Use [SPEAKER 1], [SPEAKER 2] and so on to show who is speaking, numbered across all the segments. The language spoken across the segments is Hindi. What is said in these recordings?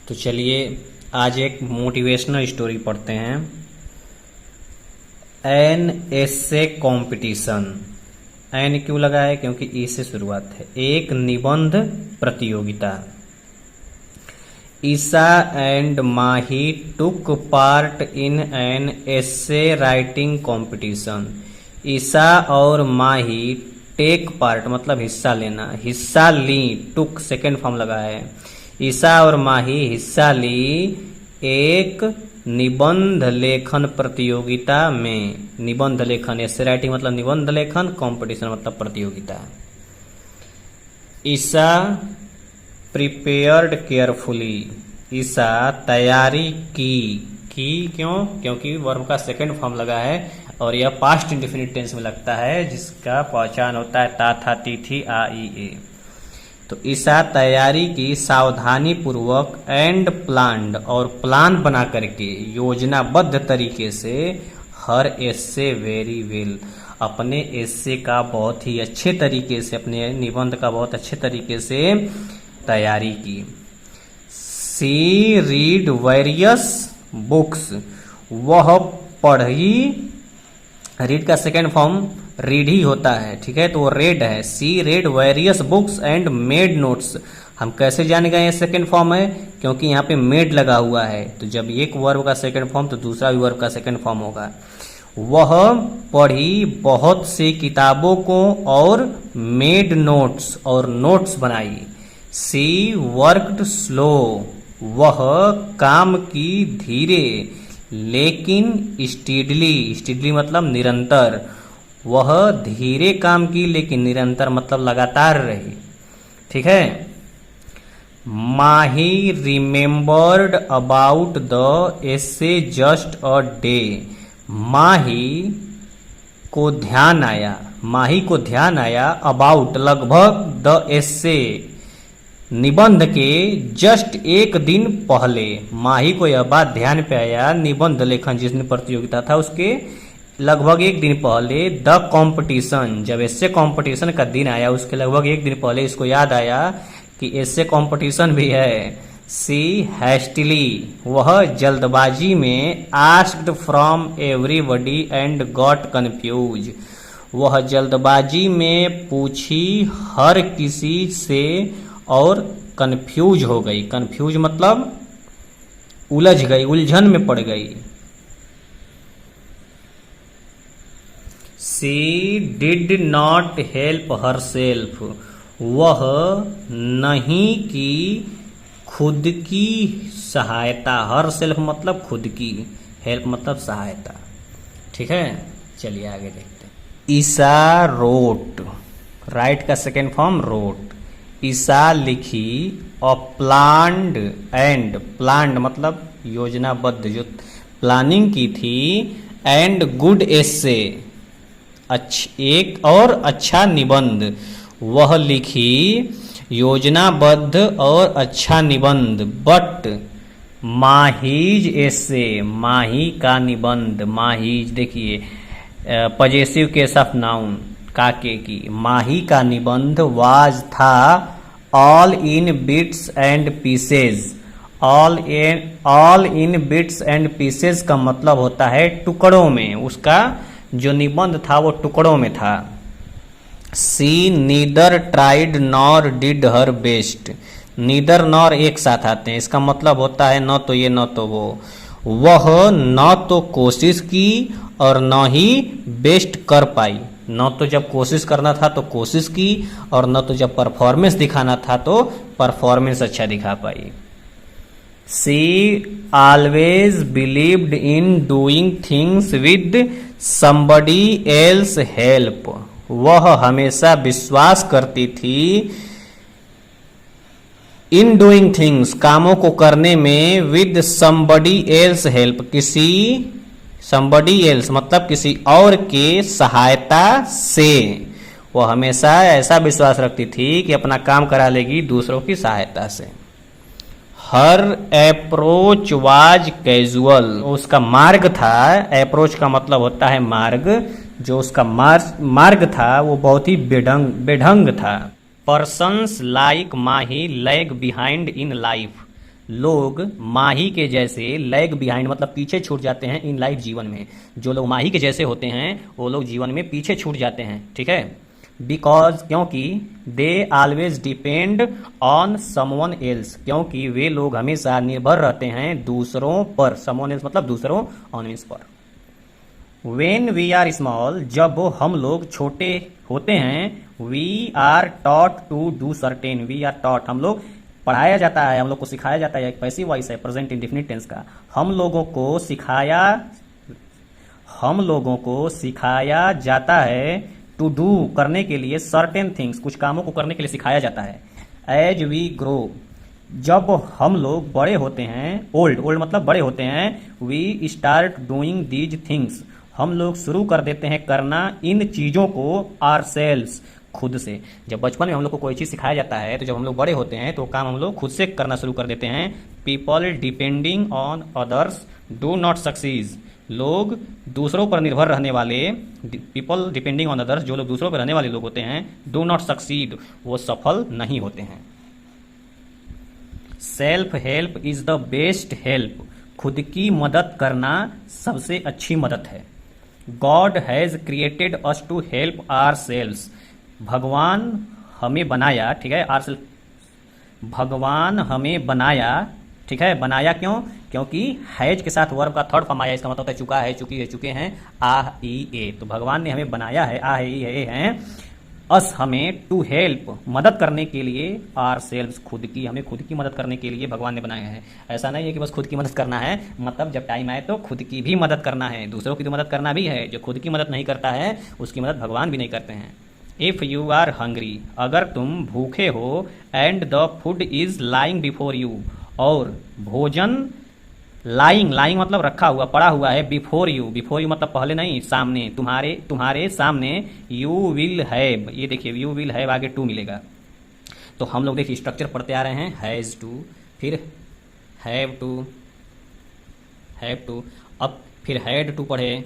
[SPEAKER 1] तो चलिए आज एक मोटिवेशनल स्टोरी पढ़ते हैं। An essay competition. एन क्यों लगा है? क्योंकि ई से शुरुआत है। एक निबंध प्रतियोगिता। Isa and Mahi took part in an essay writing competition. Isa और माही टेक पार्ट मतलब हिस्सा लेना, हिस्सा ली। टुक सेकेंड फॉर्म लगा है। ईसा और माही हिस्सा ली एक निबंध लेखन प्रतियोगिता में। निबंध लेखन, एसे राइटिंग मतलब निबंध लेखन, कंपटीशन मतलब प्रतियोगिता। ईसा प्रिपेयर्ड केयरफुली। ईसा तैयारी की क्यों? क्योंकि वर्ब का सेकंड फॉर्म लगा है और यह पास्ट इंडेफिनिट टेंस में लगता है, जिसका पहचान होता है ता, था, ती, थी, आ, ई, ए। तो ईसा तैयारी की सावधानी पूर्वक एंड प्लान्ड और प्लान बना करके योजनाबद्ध तरीके से हर एसे वेरी वेल, अपने एसे का बहुत ही अच्छे तरीके से, अपने निबंध का बहुत अच्छे तरीके से तैयारी की। सी रीड वेरियस बुक्स। वह पढ़ी, रीड का सेकेंड फॉर्म रीड ही होता है, ठीक है, तो वो रेड है। She read various books and made notes. हम कैसे जान गए ये सेकेंड फॉर्म है? क्योंकि यहाँ पे मेड लगा हुआ है, तो जब एक वर्ब का सेकेंड फॉर्म तो दूसरा भी वर्ब का सेकेंड फॉर्म होगा। वह पढ़ी बहुत सी किताबों को और मेड नोट्स और नोट्स बनाई। सी वर्कड स्लो। वह काम की धीरे लेकिन स्टीडली मतलब निरंतर। वह धीरे काम की लेकिन निरंतर मतलब लगातार रही, ठीक है। Mahi remembered about the essay just a day. Mahi को ध्यान आया अबाउट लगभग द एसे निबंध के जस्ट एक दिन पहले। माही को यह बात ध्यान पे आया, निबंध लेखन जिसने प्रतियोगिता था उसके लगभग एक दिन पहले। द कंपटीशन, जब एसे कंपटीशन का दिन आया उसके लगभग एक दिन पहले इसको याद आया कि एसे कंपटीशन भी है। सी हैस्टिली, वह जल्दबाजी में asked from everybody and got confuse. वह जल्दबाजी में पूछी हर किसी से और कंफ्यूज हो गई। कंफ्यूज मतलब उलझ गई, उलझन में पड़ गई। She did not help herself. वह नहीं की खुद की सहायता। हर सेल्फ मतलब खुद की, हेल्प मतलब सहायता, ठीक है। चलिए आगे देखते हैं। ईसा रोट, राइट का सेकेंड फॉर्म रोट। ईसा लिखी अ प्लान्ड एंड, प्लान्ड मतलब योजनाबद्ध, जो प्लानिंग की थी, एंड गुड एसे एक और अच्छा निबंध। वह लिखी योजनाबद्ध और अच्छा निबंध। बट माहीज एसे, माही का निबंध, माहीज देखिए पजेसिव केस ऑफ नाउन, काके की। माही का निबंध वाज था all in bits and pieces. All in bits and pieces का मतलब होता है टुकड़ों में। उसका जो निबंध था वो टुकड़ों में था। She neither tried nor did her best. Neither nor एक साथ आते हैं, इसका मतलब होता है न तो ये न तो वो। वह न तो कोशिश की और न ही बेस्ट कर पाई। न तो जब कोशिश करना था तो कोशिश की, और न तो जब परफॉर्मेंस दिखाना था तो परफॉर्मेंस अच्छा दिखा पाई। She always believed in doing things with somebody else help। वह हमेशा विश्वास करती थी इन डूइंग थिंग्स, कामों को करने में, विद somebody else help, किसी somebody else मतलब किसी और के सहायता से। वह हमेशा ऐसा विश्वास रखती थी कि अपना काम करा लेगी दूसरों की सहायता से। हर अप्रोच वाज कैजुअल। उसका मार्ग था, अप्रोच का मतलब होता है मार्ग, जो उसका मार्ग था वो बहुत ही बेढंग था। Persons like Mahi lag behind in life. लोग माही के जैसे लैग बिहाइंड मतलब पीछे छूट जाते हैं इन लाइफ जीवन में। जो लोग माही के जैसे होते हैं वो लोग जीवन में पीछे छूट जाते हैं, ठीक है। बिकॉज क्योंकि they always depend on someone else, क्योंकि वे लोग हमेशा निर्भर रहते हैं दूसरों पर। समवन एल्स मतलब दूसरों, ऑन मीन्स पर। वेन वी आर स्मॉल, जब हम लोग छोटे होते हैं, we are taught to do certain, we are taught हम लोग पढ़ाया जाता है, हम लोग को सिखाया जाता है। एक पैसिव वॉइस है प्रेजेंट इंडेफिनिट टेंस का। हम लोगों को सिखाया जाता है टू डू करने के लिए, सर्टेन थिंग्स कुछ कामों को करने के लिए सिखाया जाता है। एज वी ग्रो, जब हम लोग बड़े होते हैं, ओल्ड मतलब बड़े होते हैं, we start doing these things, हम लोग शुरू कर देते हैं करना इन चीजों को, आवरसेल्व्स खुद से। जब बचपन में हम लोग को कोई चीज सिखाया जाता है तो जब हम लोग बड़े होते हैं तो काम हम लोग खुद से करना शुरू कर देते हैं। People depending on others do not succeed, लोग दूसरों पर निर्भर रहने वाले, पीपल डिपेंडिंग ऑन अदर्स जो लोग दूसरों पर रहने वाले लोग होते हैं, डू नॉट सक्सीड वो सफल नहीं होते हैं। Self help is the best help, खुद की मदद करना सबसे अच्छी मदद है। God has created us to help ourselves, भगवान हमें बनाया, ठीक है। भगवान हमें बनाया, ठीक है। बनाया क्यों? क्योंकि हैज के साथ वर्ब का थर्ड फॉर्म आया, इसका मतलब होता है चुका है, चुकी है, चुके हैं, आ ई ए। तो भगवान ने हमें बनाया है, आ है ई है, हैं अस हमें, टू हेल्प मदद करने के लिए, आवरसेल्व्स खुद की, हमें खुद की मदद करने के लिए भगवान ने बनाया है। ऐसा नहीं है कि बस खुद की मदद करना है, मतलब जब टाइम आए तो खुद की भी मदद करना है, दूसरों की तो मदद करना भी है। जो खुद की मदद नहीं करता है उसकी मदद भगवान भी नहीं करते हैं। इफ यू आर हंग्री, अगर तुम भूखे हो, and the food is lying before you, और भोजन लाइंग मतलब रखा हुआ, पड़ा हुआ है, बिफोर यू मतलब पहले नहीं, सामने, तुम्हारे सामने, यू विल हैव, ये देखिए यू विल हैव आगे टू मिलेगा। तो हम लोग देखिए स्ट्रक्चर पढ़ते आ रहे हैं, हैज टू, फिर हैव टू, अब फिर हैड टू पढ़े,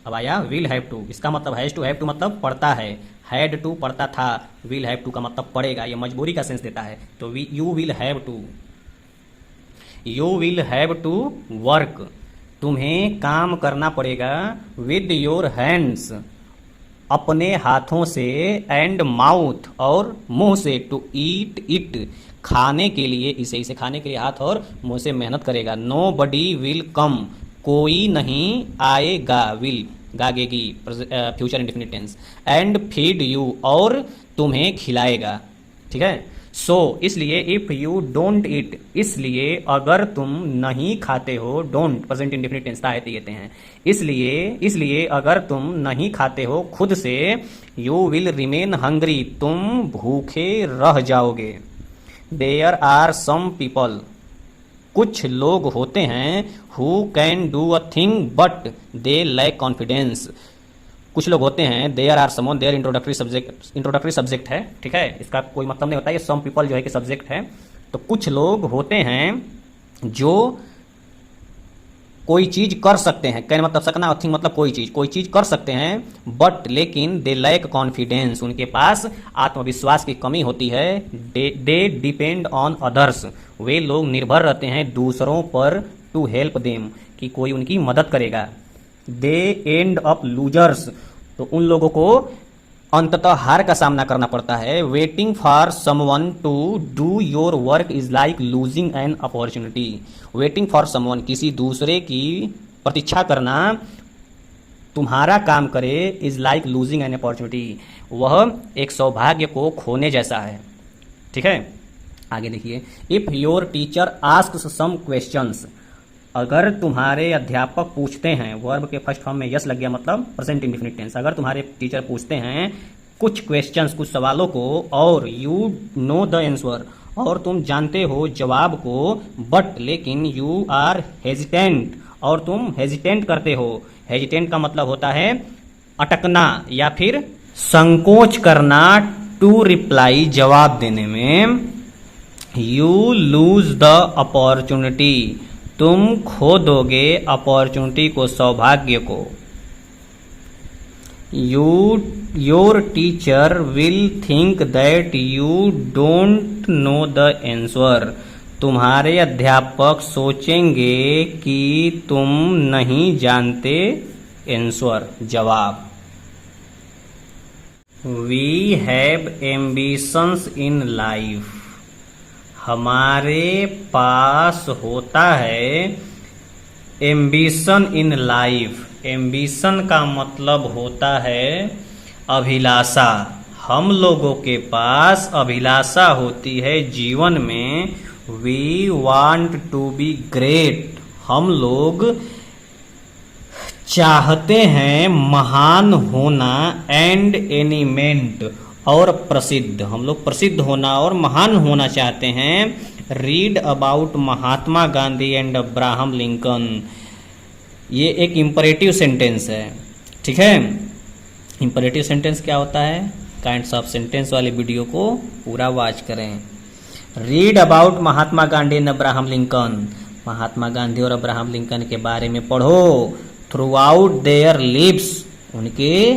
[SPEAKER 1] अब आया विल हैव टू। इसका मतलब हैज टू, हैव टू मतलब पढ़ता है, हैड टू पढ़ता था, विल हैव टू का मतलब पढ़ेगा, ये मजबूरी का सेंस देता है। तो you will have to work, तुम्हें काम करना पड़ेगा, विद योर हैंड्स अपने हाथों से, एंड माउथ और मुंह से, टू ईट इट खाने के लिए, इसे खाने के लिए हाथ और मुंह से मेहनत करेगा। नो बडी विल कम, कोई नहीं आएगा, विल गागेगी, future indefinite tense, and feed you और तुम्हें खिलाएगा, ठीक है। सो इसलिए इफ यू डोंट ईट, इसलिए अगर तुम नहीं खाते हो, डोंट प्रेजेंट इंडेफिनिट टेंस आते हैं, इसलिए अगर तुम नहीं खाते हो खुद से, यू विल रिमेन हंग्री, तुम भूखे रह जाओगे। देयर आर सम पीपल, कुछ लोग होते हैं, who can do a thing but they lack confidence, कुछ लोग होते हैं, there are someone, their introductory subject है, ठीक है। इसका कोई मतलब नहीं होता, ये सम पीपल जो है कि सब्जेक्ट है। तो कुछ लोग होते हैं जो कोई चीज कर सकते हैं, कैन मतलब सकना, थिंग मतलब कोई चीज कर सकते हैं, बट लेकिन दे लैक कॉन्फिडेंस, उनके पास आत्मविश्वास की कमी होती है। दे डिपेंड ऑन अदर्स, वे लोग निर्भर रहते हैं दूसरों पर, टू हेल्प देम कि कोई उनकी मदद करेगा। दे एंड अप लूजर्स, तो उन लोगों को अंततः हार का सामना करना पड़ता है। Waiting for someone to do your work is like losing an opportunity, waiting for someone किसी दूसरे की प्रतीक्षा करना तुम्हारा काम करे, is like losing an opportunity, वह एक सौभाग्य को खोने जैसा है, ठीक है। आगे देखिए, if your teacher asks some questions, अगर तुम्हारे अध्यापक पूछते हैं, वर्ब के फर्स्ट फॉर्म में यस लग गया मतलब प्रेजेंट इंडेफिनिट टेंस, अगर तुम्हारे टीचर पूछते हैं कुछ क्वेश्चंस, कुछ सवालों को, और यू नो द आंसर, और तुम जानते हो जवाब को, बट लेकिन यू आर हेजिटेंट, और तुम हेजिटेंट करते हो। हेजिटेंट का मतलब होता है अटकना या फिर संकोच करना, टू रिप्लाई जवाब देने में। यू लूज द अपॉर्चुनिटी, तुम खो दोगे अपॉर्चुनिटी को, सौभाग्य को। Your teacher will think that you don't know the answer, तुम्हारे अध्यापक सोचेंगे कि तुम नहीं जानते। आंसर जवाब। We have ambitions in life. हमारे पास होता है एम्बिशन इन लाइफ। एम्बिशन का मतलब होता है अभिलाषा। हम लोगों के पास अभिलाषा होती है जीवन में। We want to be great. हम लोग चाहते हैं महान होना। एंड एनिमेंट और प्रसिद्ध। हम लोग प्रसिद्ध होना और महान होना चाहते हैं। Read about Mahatma Gandhi and Abraham Lincoln. ये एक इंपरेटिव सेंटेंस है, ठीक है। इंपरेटिव सेंटेंस क्या होता है? काइंड्स ऑफ सेंटेंस वाले वीडियो को पूरा वॉच करें। Read about Mahatma Gandhi and Abraham Lincoln. Mahatma Gandhi और अब्राहम लिंकन के बारे में पढ़ो। Throughout their lives. उनके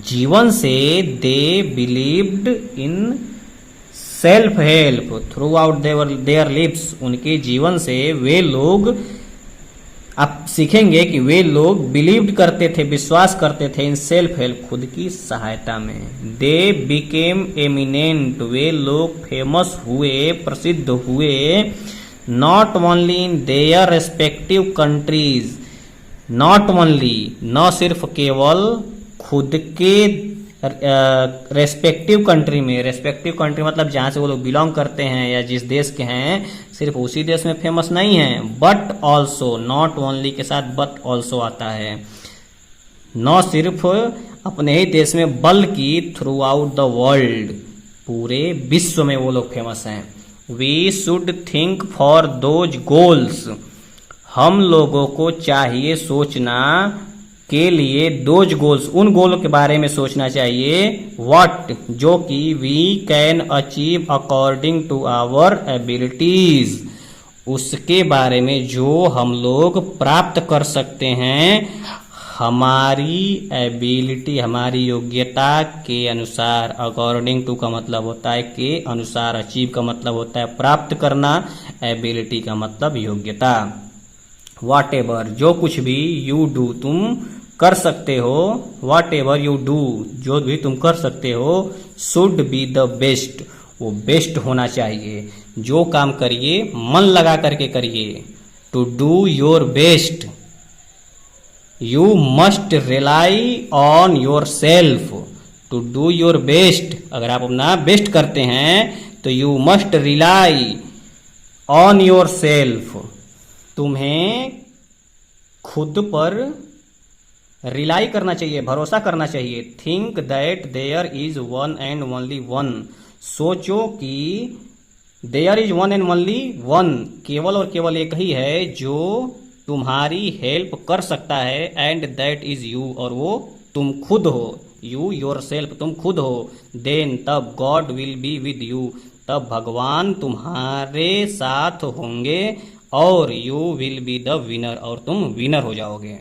[SPEAKER 1] जीवन से they believed in self help. Throughout their lives. उनके जीवन से वे लोग, आप सीखेंगे कि वे लोग बिलीव्ड करते थे, विश्वास करते थे इन सेल्फ हेल्प, खुद की सहायता में। They became eminent. वे लोग फेमस हुए, प्रसिद्ध हुए। Not only in their respective countries. Not only, न सिर्फ केवल खुद के रेस्पेक्टिव कंट्री में। रेस्पेक्टिव कंट्री मतलब जहां से वो लोग बिलोंग करते हैं या जिस देश के हैं, सिर्फ उसी देश में फेमस नहीं है। बट ऑल्सो, नॉट ओनली के साथ बट ऑल्सो आता है। न सिर्फ अपने ही देश में बल्कि थ्रू आउट द वर्ल्ड, पूरे विश्व में वो लोग फेमस हैं। We should think for those goals. हम लोगों को चाहिए सोचना के लिए दोज गोल्स, उन गोलों के बारे में सोचना चाहिए। व्हाट, जो कि we can achieve according to our abilities, उसके बारे में जो हम लोग प्राप्त कर सकते हैं हमारी एबिलिटी, हमारी योग्यता के अनुसार। अकॉर्डिंग टू का मतलब होता है के अनुसार, अचीव का मतलब होता है प्राप्त करना, एबिलिटी का मतलब योग्यता। वॉट एवर, जो कुछ भी, यू डू, तुम कर सकते हो। वॉट एवर यू डू, जो भी तुम कर सकते हो। शुड बी द बेस्ट, वो बेस्ट होना चाहिए। जो काम करिए मन लगा करके करिए। To do your best, you must rely on yourself. To do your best, अगर आप अपना बेस्ट करते हैं तो you must rely on yourself. तुम्हें खुद पर रिलाई करना चाहिए, भरोसा करना चाहिए। Think that there is one and only one. सोचो कि there is one and only one, केवल और केवल एक ही है जो तुम्हारी हेल्प कर सकता है। एंड दैट इज यू, और वो तुम खुद हो। यू योर सेल्फ, तुम खुद हो। देन, तब God will be with you, तब भगवान तुम्हारे साथ होंगे। और you will be the winner, और तुम विनर हो जाओगे।